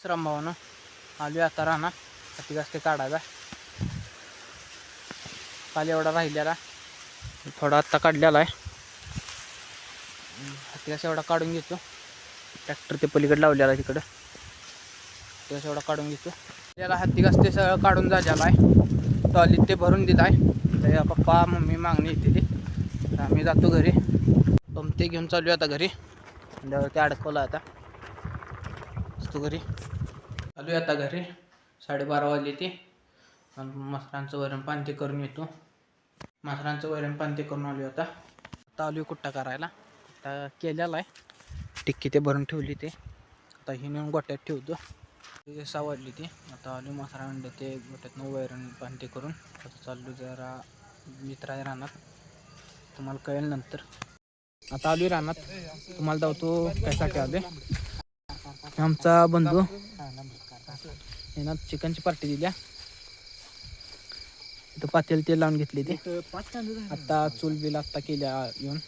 श्रम भावानं आलो आता राहणार हाती घास ते काढायचा. काल एवढा राहिलेला थोडा आत्ता काढलेला आहे. हाती घास एवढा काढून घेतो. ट्रॅक्टर ते पलीकडे लावलेला आहे तिकडं. हाती घास एवढा काढून घेतो. त्याला हाती घास ते सगळं काढून झालेला आहे. टॉलीत ते भरून दिलं आहे. तर पप्पा मम्मी मागणी येते ती. आम्ही जातो घरी. ते घेऊन चालू आता घरी. ते अडकवलं आता तू घरी आलो आता घरी. 12:30 वाजले ते. मसरांचं वरण पाणी ते करून येतो. मसरांचं वरण पाणी ते करून आलो आता आलो कुट्टा करायला. आता केलेला आहे. टिक्की ते भरून ठेवली ते आता ही नेऊन गोट्यात ठेवतो. 6 वाजली ते. आता आलो मसरा अंडे ते गोट्यातनं वरण पाणी ते करून आता चाललो जरा मित्र राहणार. तुम्हाला कळेल नंतर. आता आलो राहणार. तुम्हाला दावतो कशासाठी आले. आमचा बंधू यानं चिकनची पार्टी दिल्या. इथं पातेल तेल लावून घेतली ती. आता चूल बिल आत्ता केल्या येऊन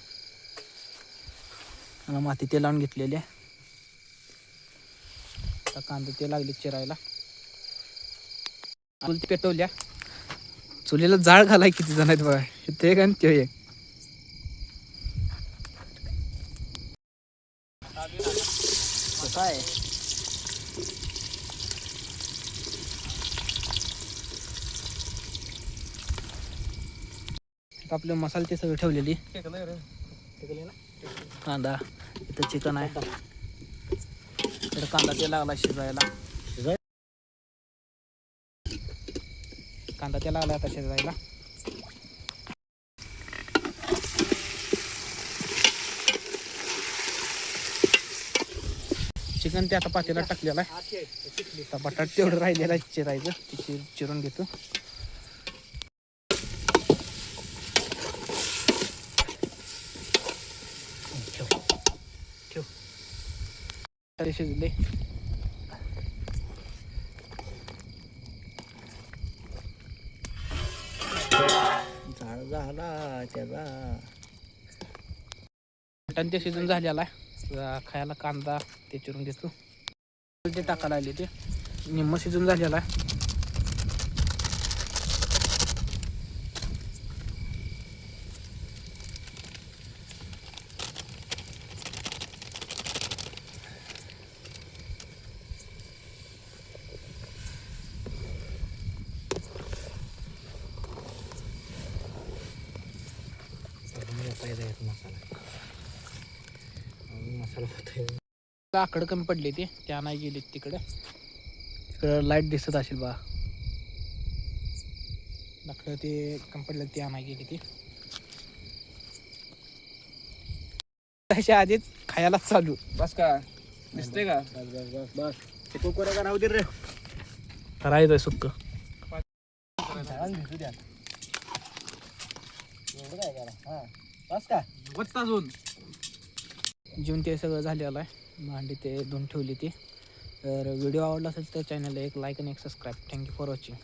आणि माती ते लावून घेतलेली आहे. आता कांदे ते लागले चिरायला. चूल पेटवल्या. चुलीला जाळ घालाय किती जण आहेत बघा. इथे एक आणि ते एक. काय आपले मसाले ते सगळे ठेवलेली. कांदा इथं चिकन आहे. तर कांदा ते लागला शिजायला. कांदा ते लागला आता शिजायला. चिकन ते आता पातेला टाकलेला आहे. आता बटाट तेवढं राहिलेलं आहे चिरायचं. ते चिरून घेतो. ठेव शिजले. झाड झाला त्याचा. मटण ते शिजून झालेला आहे. खायला कांदा ते चिरून घेतो. ते टाकायला आले ते निम्म शिजून झालेला आहे. मसाला आकडं कमी पडली ती त्या नाही गेली तिकडं. तिकडं लाईट दिसत असेल बा. लाकडं ते कमी पडलं त्या नाही गेली ती. तशा आधीच खायला चालू. बस का दिसते का. बस ते कुकर राहू दे रे. करायचंय सुक्क. बस का अजून जेवण ते सगळं झालेलं आहे. भांडी ते धुवून ठेवली ती. तर व्हिडिओ आवडला असेल तर चॅनलला एक लाईक आणि एक सबस्क्राईब. Thank you for watching.